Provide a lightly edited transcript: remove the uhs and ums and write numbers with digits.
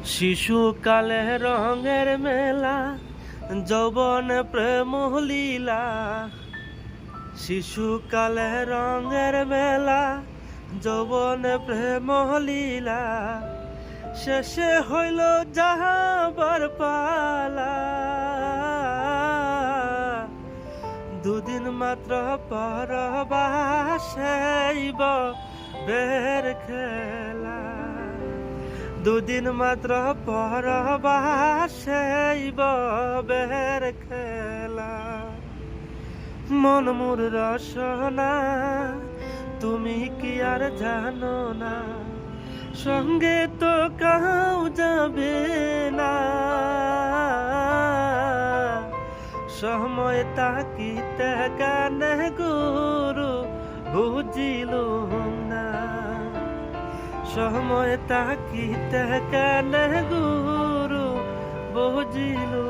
শিশুকালে রঙের মেলা, যৌবন প্রেম লীলা। শিশুকালে রঙের মেলা, যৌবন প্রেম লীলা। শেষে হইল যাহাবার পালা। দুদিন মাত্র পরবাসেইব বের খেলা। দুদিন মাত্র পরবাসেইব বের খেলা। মন মোর রসনা, তুমি কি আর জানো না? সঙ্গে তো কাউ যাবে না। সময় তাকিতে কানে গুরু বুঝিলুম না। সময় তাকিতে কানে গুরু বুঝিলুম